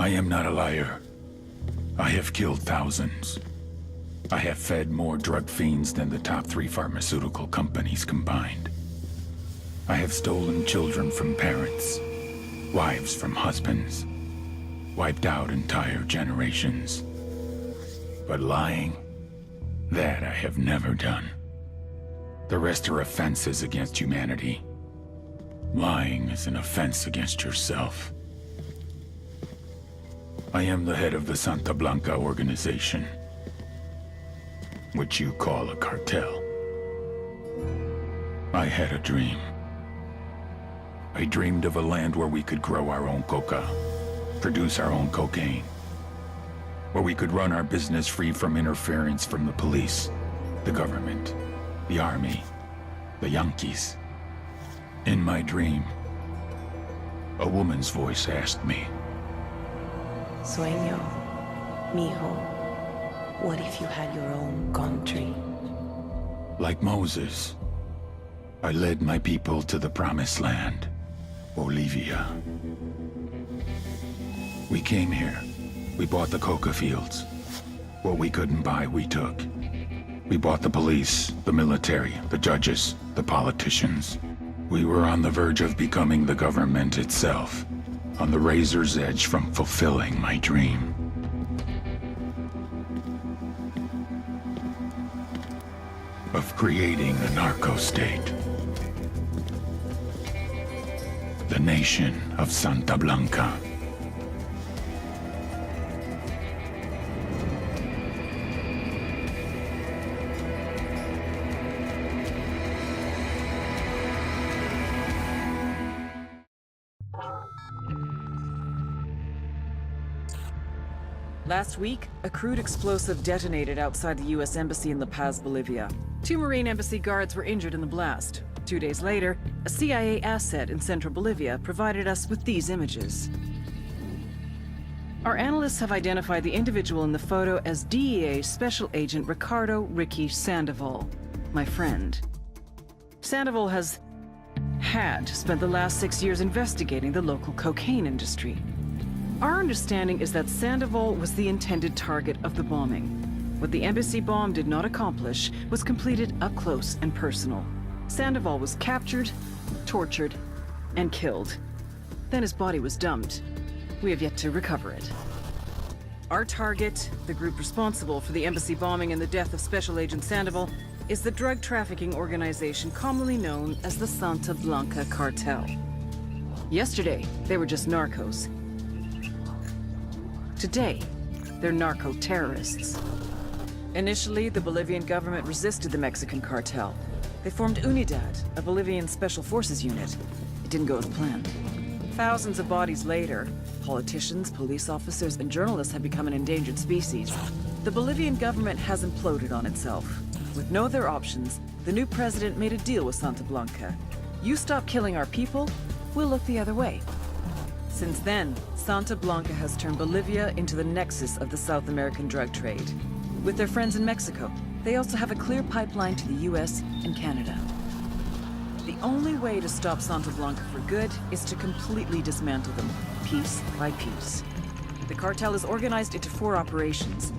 I am not a liar. I have killed thousands. I have fed more drug fiends than the top 3 pharmaceutical companies combined. I have stolen children from parents, wives from husbands, wiped out entire generations. But lying, that I have never done. The rest are offenses against humanity. Lying is an offense against yourself. I am the head of the Santa Blanca organization, which you call a cartel. I had a dream. I dreamed of a land where we could grow our own coca, produce our own cocaine, where we could run our business free from interference from the police, the government, the army, the Yankees. In my dream, a woman's voice asked me, Sueño, mijo, what if you had your own country? Like Moses, I led my people to the promised land, Bolivia. We came here. We bought the coca fields. What we couldn't buy, we took. We bought the police, the military, the judges, the politicians. We were on the verge of becoming the government itself, on the razor's edge from fulfilling my dream. Of creating a narco-state. The nation of Santa Blanca. Last week, a crude explosive detonated outside the U.S. Embassy in La Paz, Bolivia. 2 Marine Embassy guards were injured in the blast. 2 days later, a CIA asset in central Bolivia provided us with these images. Our analysts have identified the individual in the photo as DEA Special Agent Ricardo Ricky Sandoval, my friend. Sandoval had spent the last 6 years investigating the local cocaine industry. Our understanding is that Sandoval was the intended target of the bombing. What the embassy bomb did not accomplish was completed up close and personal. Sandoval was captured, tortured, and killed. Then his body was dumped. We have yet to recover it. Our target, the group responsible for the embassy bombing and the death of Special Agent Sandoval, is the drug trafficking organization commonly known as the Santa Blanca Cartel. Yesterday, they were just narcos. Today, they're narco-terrorists. Initially, the Bolivian government resisted the Mexican cartel. They formed UNIDAD, a Bolivian special forces unit. It didn't go as planned. Thousands of bodies later, politicians, police officers, and journalists have become an endangered species. The Bolivian government has imploded on itself. With no other options, the new president made a deal with Santa Blanca. You stop killing our people, we'll look the other way. Since then, Santa Blanca has turned Bolivia into the nexus of the South American drug trade. With their friends in Mexico, they also have a clear pipeline to the US and Canada. The only way to stop Santa Blanca for good is to completely dismantle them, piece by piece. The cartel is organized into 4 operations: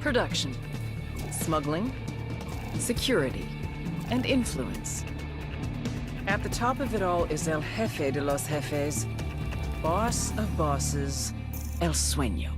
production, smuggling, security, and influence. At the top of it all is El Jefe de los Jefes, boss of bosses, El Sueño.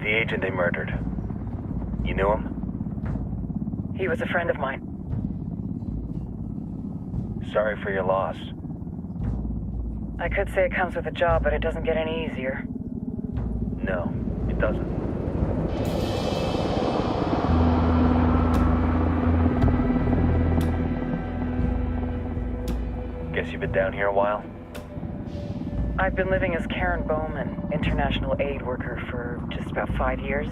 The agent they murdered. You knew him? He was a friend of mine. Sorry for your loss. I could say it comes with a job, but it doesn't get any easier. No, it doesn't. Guess you've been down here a while? I've been living as Karen Bowman, international aid worker, for just about 5 years.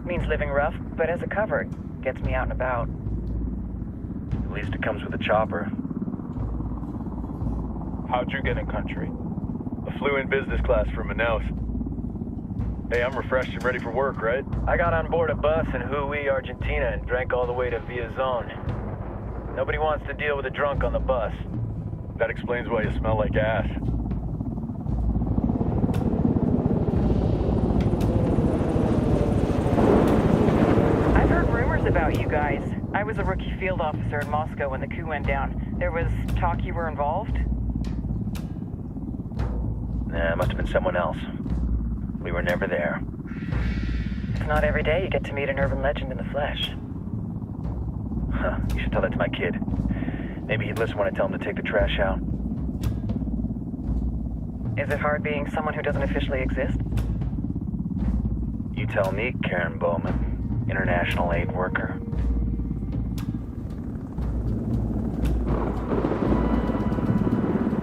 Means living rough, but as a cover, it gets me out and about. At least it comes with a chopper. How'd you get in country? I flew in business class from Manaus. Hey, I'm refreshed and ready for work, right? I got on board a bus in Hui, Argentina, and drank all the way to Villa Zone. Nobody wants to deal with a drunk on the bus. That explains why you smell like ass. I've heard rumors about you guys. I was a rookie field officer in Moscow when the coup went down. There was talk you were involved? Nah, it must have been someone else. We were never there. It's not every day you get to meet an urban legend in the flesh. Huh, you should tell that to my kid. Maybe he'd listen when I tell him to take the trash out. Is it hard being someone who doesn't officially exist? You tell me, Karen Bowman, international aid worker.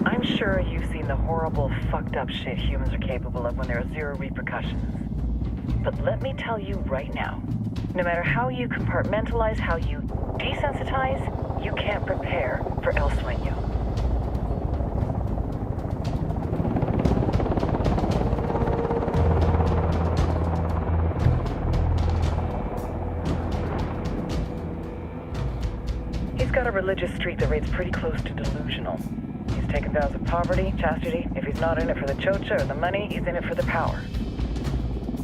I'm sure you've seen the horrible, fucked up shit humans are capable of when there are zero repercussions. But let me tell you right now, no matter how you compartmentalize, how you desensitize, you can't prepare for El Sueño. He's got a religious streak that rates pretty close to delusional. He's taken vows of poverty, chastity. If he's not in it for the chocha or the money, he's in it for the power.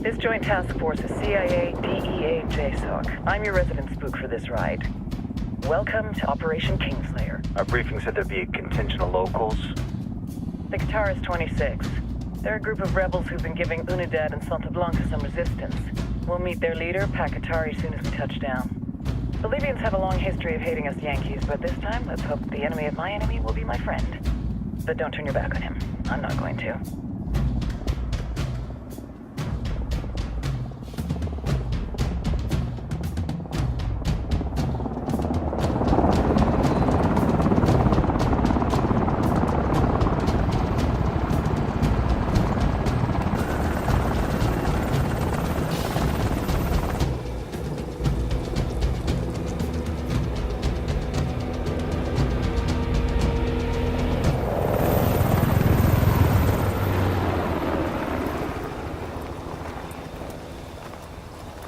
This joint task force is CIA, DEA, JSOC. I'm your resident spook for this ride. Welcome to Operation Kingslayer. Our briefing said there'd be a contingent of locals. The Guitarist 26. They're a group of rebels who've been giving Unidad and Santa Blanca some resistance. We'll meet their leader, Pakatari, soon as we touch down. Bolivians have a long history of hating us Yankees, but this time, let's hope the enemy of my enemy will be my friend. But don't turn your back on him. I'm not going to.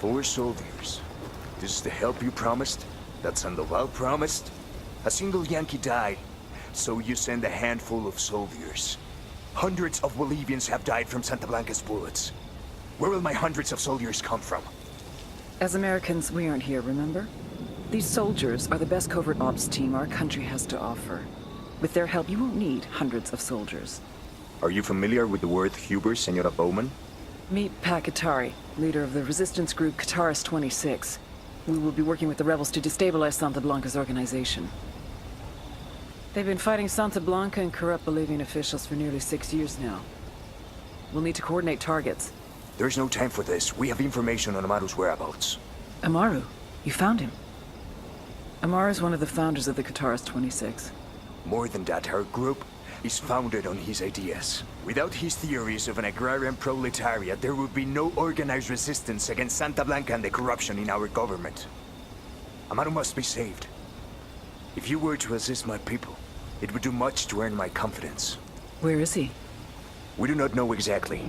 Four soldiers. This is the help you promised? That Sandoval promised? A single Yankee died, so you send a handful of soldiers. Hundreds of Bolivians have died from Santa Blanca's bullets. Where will my hundreds of soldiers come from? As Americans, we aren't here, remember? These soldiers are the best covert ops team our country has to offer. With their help, you won't need hundreds of soldiers. Are you familiar with the word Huber, Senora Bowman? Meet Pakatari, leader of the resistance group Guitarist 26. We will be working with the rebels to destabilize Santa Blanca's organization. They've been fighting Santa Blanca and corrupt Bolivian officials for nearly 6 years now. We'll need to coordinate targets. There's no time for this. We have information on Amaru's whereabouts. Amaru? You found him? Amaru is one of the founders of the Guitarist 26. More than that, our group is founded on his ideas. Without his theories of an agrarian proletariat, there would be no organized resistance against Santa Blanca and the corruption in our government. Amaru must be saved. If you were to assist my people, it would do much to earn my confidence. Where is he? We do not know exactly.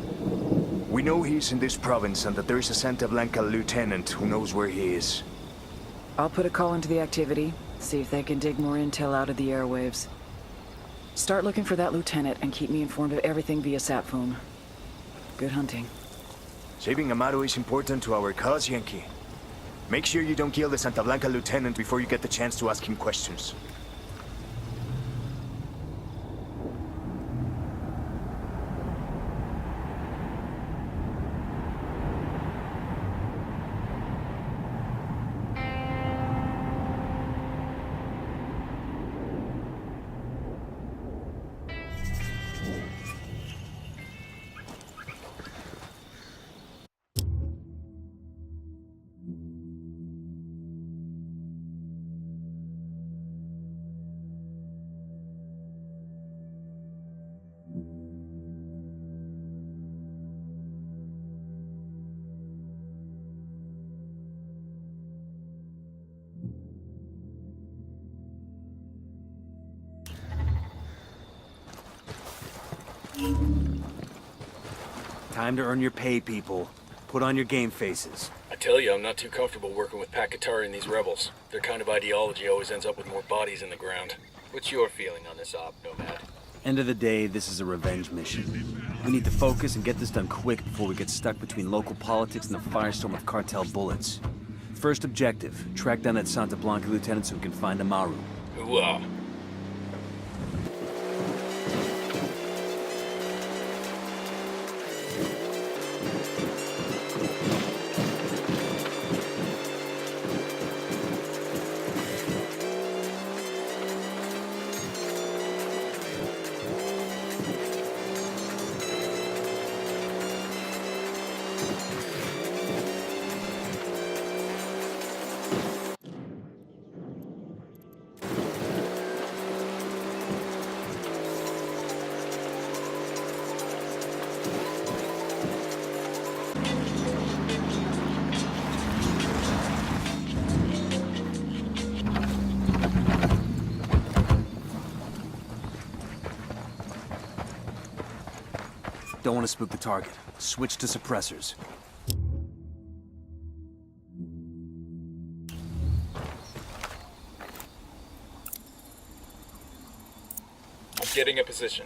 We know he's in this province and that there is a Santa Blanca lieutenant who knows where he is. I'll put a call into the activity, see if they can dig more intel out of the airwaves. Start looking for that lieutenant and keep me informed of everything via sat phone. Good hunting. Saving Amaru is important to our cause, Yankee. Make sure you don't kill the Santa Blanca lieutenant before you get the chance to ask him questions. Time to earn your pay, people. Put on your game faces. I tell you, I'm not too comfortable working with Pakatari and these rebels. Their kind of ideology always ends up with more bodies in the ground. What's your feeling on this op, Nomad? End of the day, this is a revenge mission. We need to focus and get this done quick before we get stuck between local politics and a firestorm of cartel bullets. First objective, track down that Santa Blanca lieutenant so we can find Amaru. Ooh-ah. Don't want to spook the target. Switch to suppressors. I'm getting a position.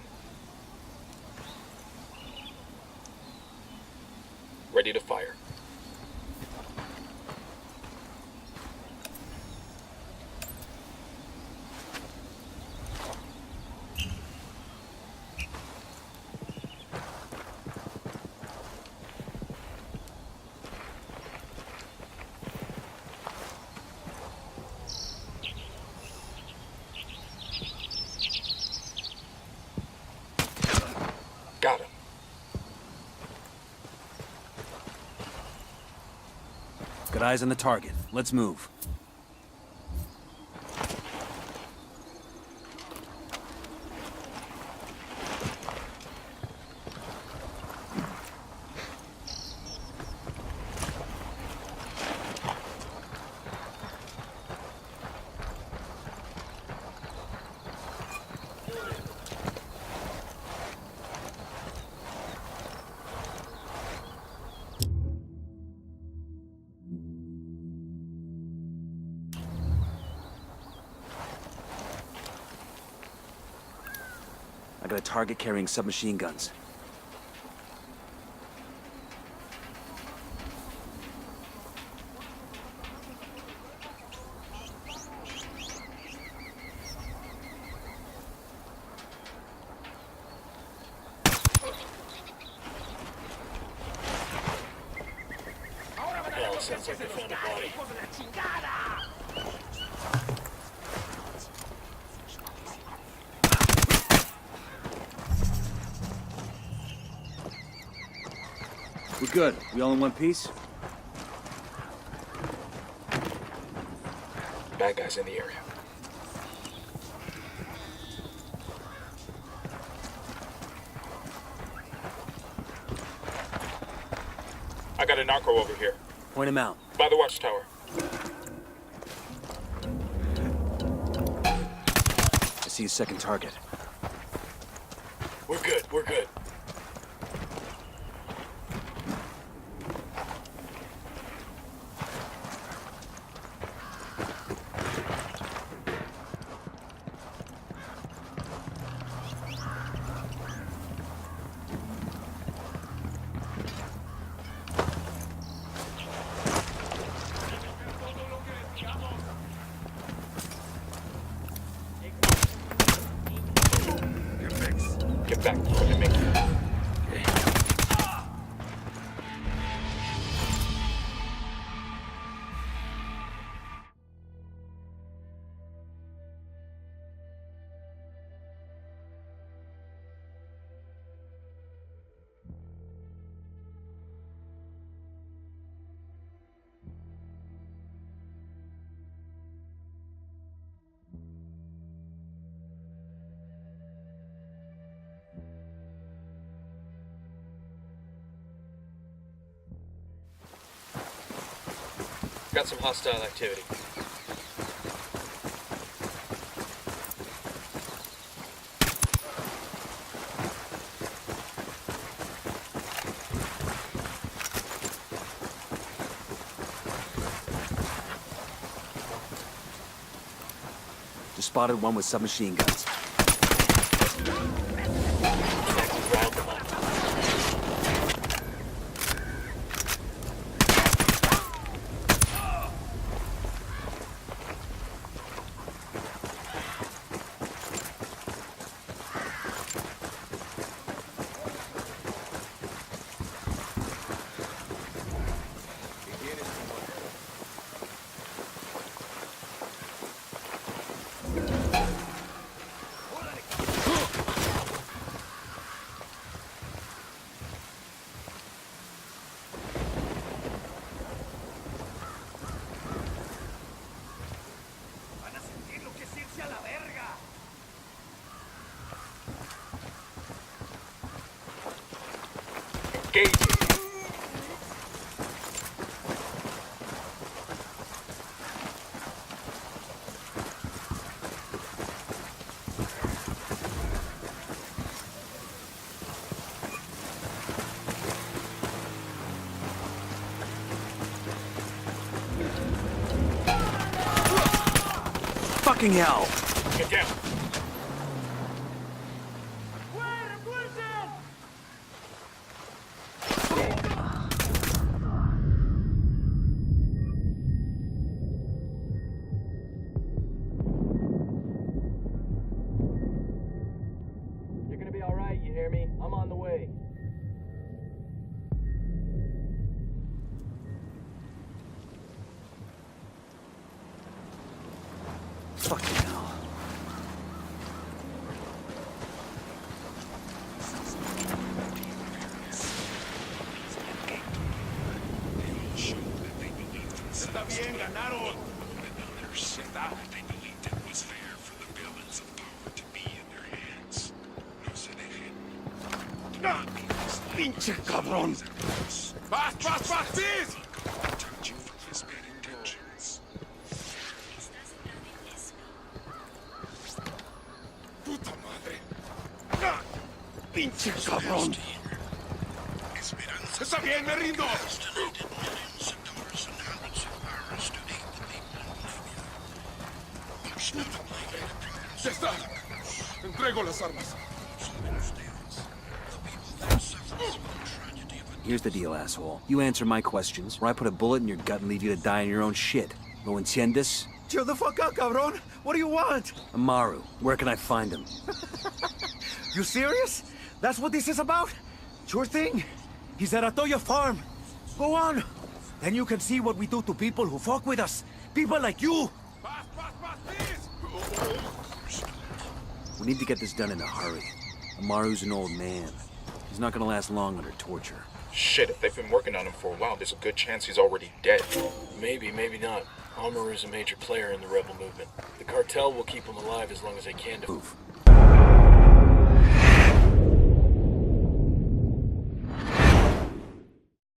Ready to fire. Got him. Got eyes on the target. Let's move. I got a target carrying submachine guns. Well, sounds like they found a body. We're good. We all in one piece? Bad guys in the area. I got a narco over here, Point him out. by the watchtower. I see a second target. We're good, we're good. Get back before they make you. Got some hostile activity. spotted one with submachine guns. Round them up. Engage. Fucking hell! Get down. You're gonna be alright, you hear me? I'm on the way. Fucking hell. Está bien, ganaron. They believed it was fair for the balance of power to be in their hands. No se dejen. ¡Pinche cabrón! Fast, fast, fast, please! Protect you from his bad intentions. Puta madre. ¡Pinche cabrón! Esperanza. Está bien, me rindo. Ya está. Entrego las armas. Here's the deal, asshole. You answer my questions, or I put a bullet in your gut and leave you to die in your own shit. ¿Lo entiendes? Chill the fuck out, cabrón! What do you want? Amaru, where can I find him? You serious? That's what this is about? Sure thing. He's at Atoya Farm. Go on. Then you can see what we do to people who fuck with us. People like you. Fast, fast, fast, please! We need to get this done in a hurry. Amaru's an old man. He's not gonna last long under torture. Shit, if they've been working on him for a while, there's a good chance he's already dead. Maybe, maybe not. Amaru's a major player in the rebel movement. The cartel will keep him alive as long as they can to Move.